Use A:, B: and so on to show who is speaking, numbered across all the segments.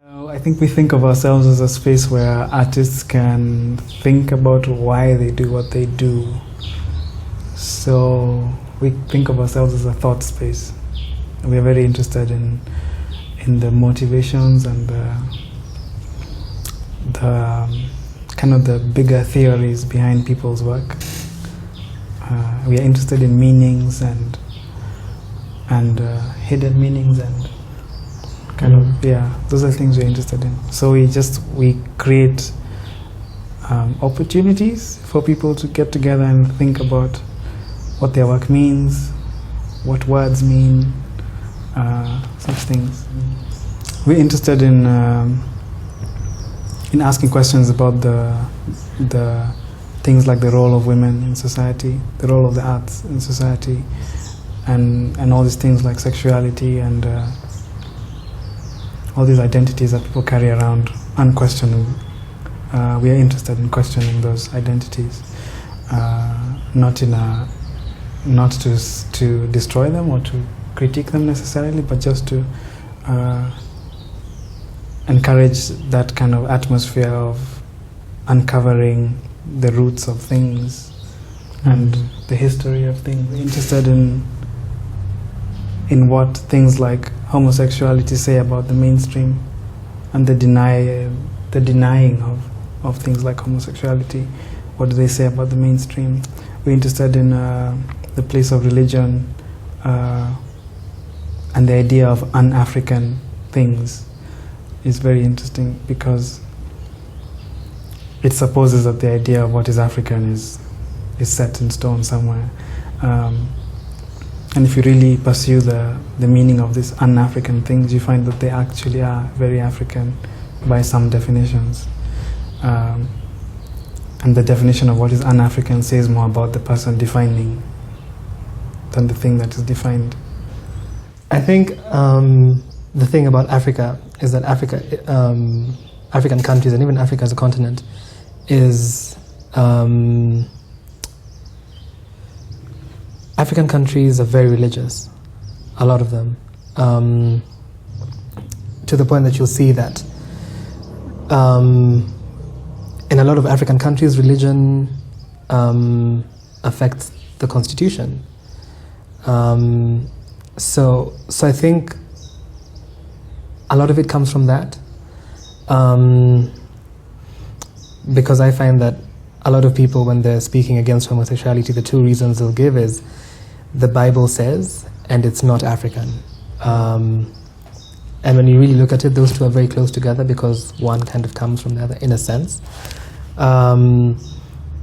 A: I think we think of ourselves as a space where artists can think about why they do what they do. So we think of ourselves as a thought space. We are very interested in the motivations and the kind of the bigger theories behind people's work. We are interested in meanings and hidden meanings and kind of, those are things we're interested in. So we create opportunities for people to get together and think about what their work means, what words mean, such things. We're interested in asking questions about the things like the role of women in society, the role of the arts in society, and all these things like sexuality and all these identities that people carry around unquestioned. We are interested in questioning those identities, not to destroy them or to critique them necessarily, but just to encourage that kind of atmosphere of uncovering the roots of things and the history of things. We're interested in what things like homosexuality say about the mainstream and the denying of things like homosexuality. What do they say about the mainstream? We're interested in the place of religion and the idea of un-African things is very interesting because it supposes that the idea of what is African is set in stone somewhere. And if you really pursue the meaning of these un-African things, you find that they actually are very African by some definitions. And the definition of what is un-African says more about the person defining than the thing that is defined.
B: I think the thing about Africa is that African countries, and even Africa as a continent, is African countries are very religious, a lot of them, to the point that you'll see that in a lot of African countries, religion affects the constitution. So I think a lot of it comes from that, because I find that a lot of people, when they're speaking against homosexuality, the two reasons they'll give is the Bible says, and it's not African. And when you really look at it, those two are very close together because one kind of comes from the other in a sense.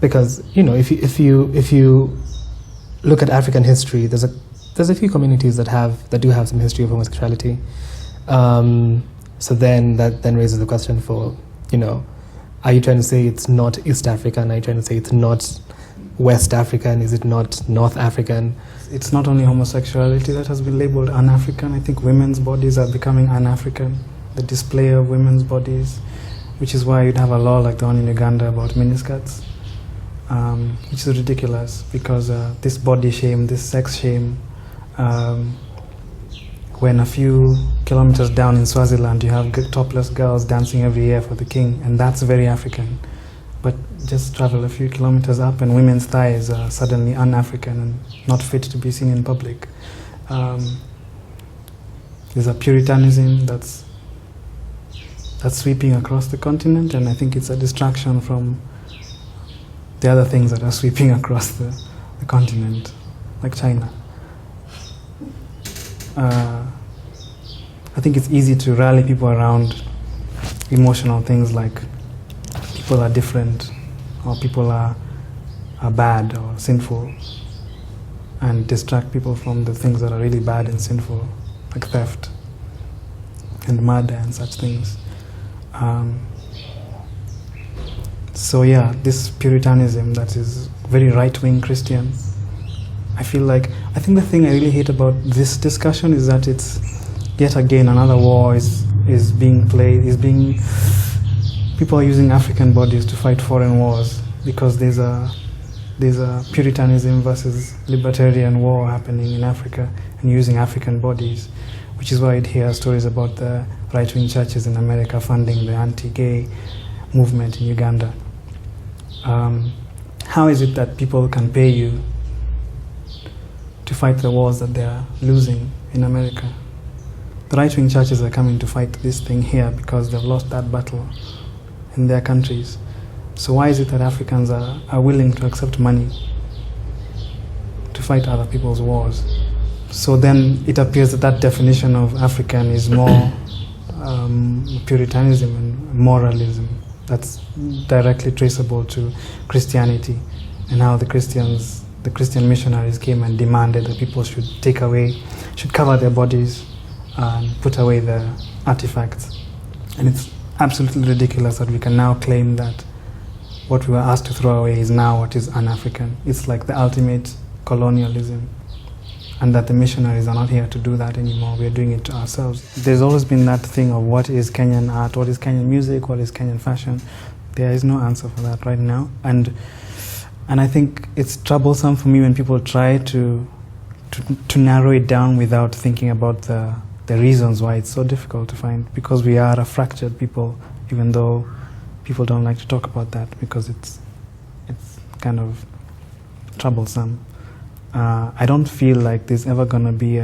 B: Because if you look at African history, there's a few communities that do have some history of homosexuality. So then that raises the question for, are you trying to say it's not East African? Are you trying to say it's not West African? Is it not North African?
A: It's not only homosexuality that has been labeled un-African. I think women's bodies are becoming un-African. The display of women's bodies, which is why you'd have a law like the one in Uganda about miniskirts, which is ridiculous because this body shame, this sex shame, when a few kilometers down in Swaziland you have topless girls dancing every year for the king, and that's very African. But just travel a few kilometers up and women's thighs are suddenly un-African and not fit to be seen in public. There's a puritanism that's sweeping across the continent, and I think it's a distraction from the other things that are sweeping across the continent, like China. I think it's easy to rally people around emotional things like people are different, or people are bad or sinful, and distract people from the things that are really bad and sinful, like theft and murder and such things. So this puritanism that is very right-wing Christian, I think the thing I really hate about this discussion is that it's yet again another war is being played, people are using African bodies to fight foreign wars because there's a Puritanism versus libertarian war happening in Africa and using African bodies, which is why you'd hear stories about the right-wing churches in America funding the anti-gay movement in Uganda. How is it that people can pay you to fight the wars that they are losing in America? The right-wing churches are coming to fight this thing here because they've lost that battle in their countries. So why is it that Africans are willing to accept money to fight other people's wars? So then it appears that that definition of African is more Puritanism and moralism. That's directly traceable to Christianity, and how the Christian missionaries came and demanded that people should cover their bodies and put away the artifacts. And it's absolutely ridiculous that we can now claim that what we were asked to throw away is now what is un-African. It's like the ultimate colonialism, and that the missionaries are not here to do that anymore. We're doing it to ourselves. There's always been that thing of what is Kenyan art, what is Kenyan music, what is Kenyan fashion. There is no answer for that right now. And I think it's troublesome for me when people try to narrow it down without thinking about the reasons why it's so difficult to find, because we are a fractured people, even though people don't like to talk about that because it's kind of troublesome. I don't feel like there's ever gonna be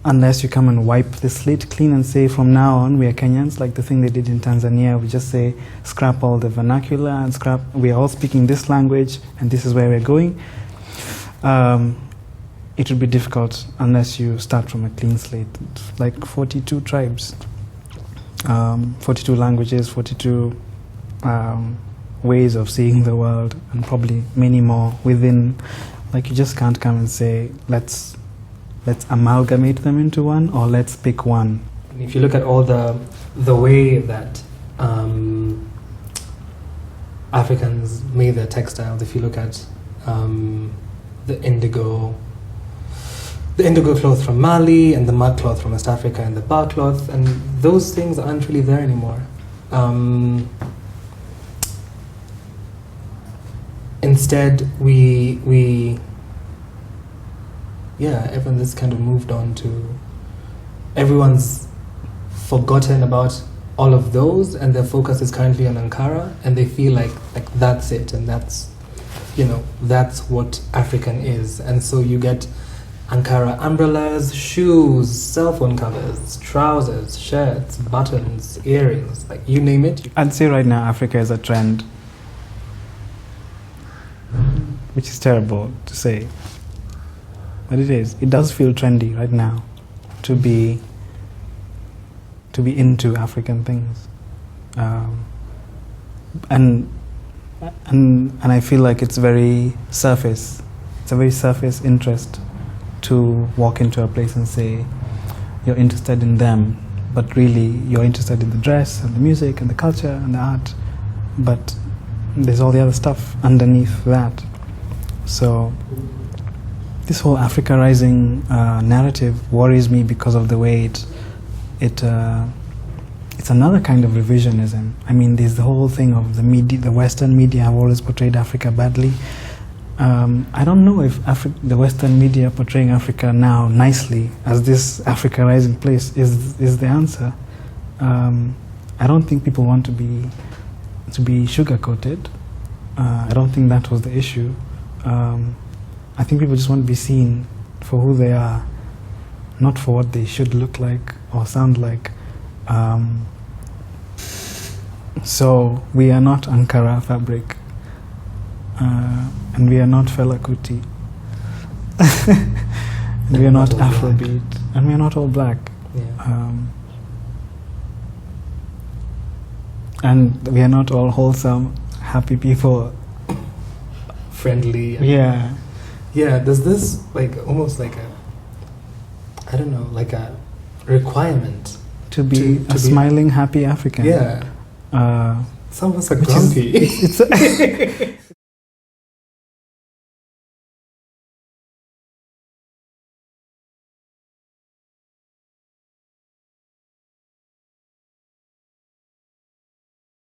A: unless you come and wipe the slate clean and say from now on we are Kenyans, like the thing they did in Tanzania. We just say scrap all the vernacular and we are all speaking this language and this is where we're going. It would be difficult unless you start from a clean slate. It's like 42 tribes, 42 languages, 42 ways of seeing the world, and probably many more within. Like, you just can't come and say let's amalgamate them into one, or let's pick one.
B: If you look at all the way that Africans made their textiles, if you look at the indigo cloth from Mali and the mud cloth from West Africa and the bar cloth, and those things aren't really there anymore. Instead, everyone just kind of moved on to, everyone's forgotten about all of those, and their focus is currently on Ankara, and they feel like that's it, and that's what African is. And so you get Ankara umbrellas, shoes, cell phone covers, trousers, shirts, buttons, earrings, like you name it.
A: I'd say right now Africa is a trend, which is terrible to say, but it is. It does feel trendy right now to be into African things, and I feel like it's very surface. It's a very surface interest to walk into a place and say you're interested in them, but really you're interested in the dress and the music and the culture and the art, but there's all the other stuff underneath that. So this whole Africa Rising narrative worries me because of the way it's another kind of revisionism. I mean, there's the whole thing of the media. The Western media have always portrayed Africa badly. I don't know if the Western media portraying Africa now nicely as this Africa Rising place is the answer. I don't think people want to be sugar-coated. I don't think that was the issue. I think people just want to be seen for who they are, not for what they should look like or sound like. So we are not Ankara fabric, and we are not Fela Kuti, and we are not Afrobeat, and we are not all black.
B: Yeah.
A: And we are not all wholesome, happy people.
B: Friendly.
A: Yeah.
B: Yeah, there's this almost like a requirement
A: to be a smiling, happy African.
B: Yeah.
A: Uh,
B: Some of us are grumpy.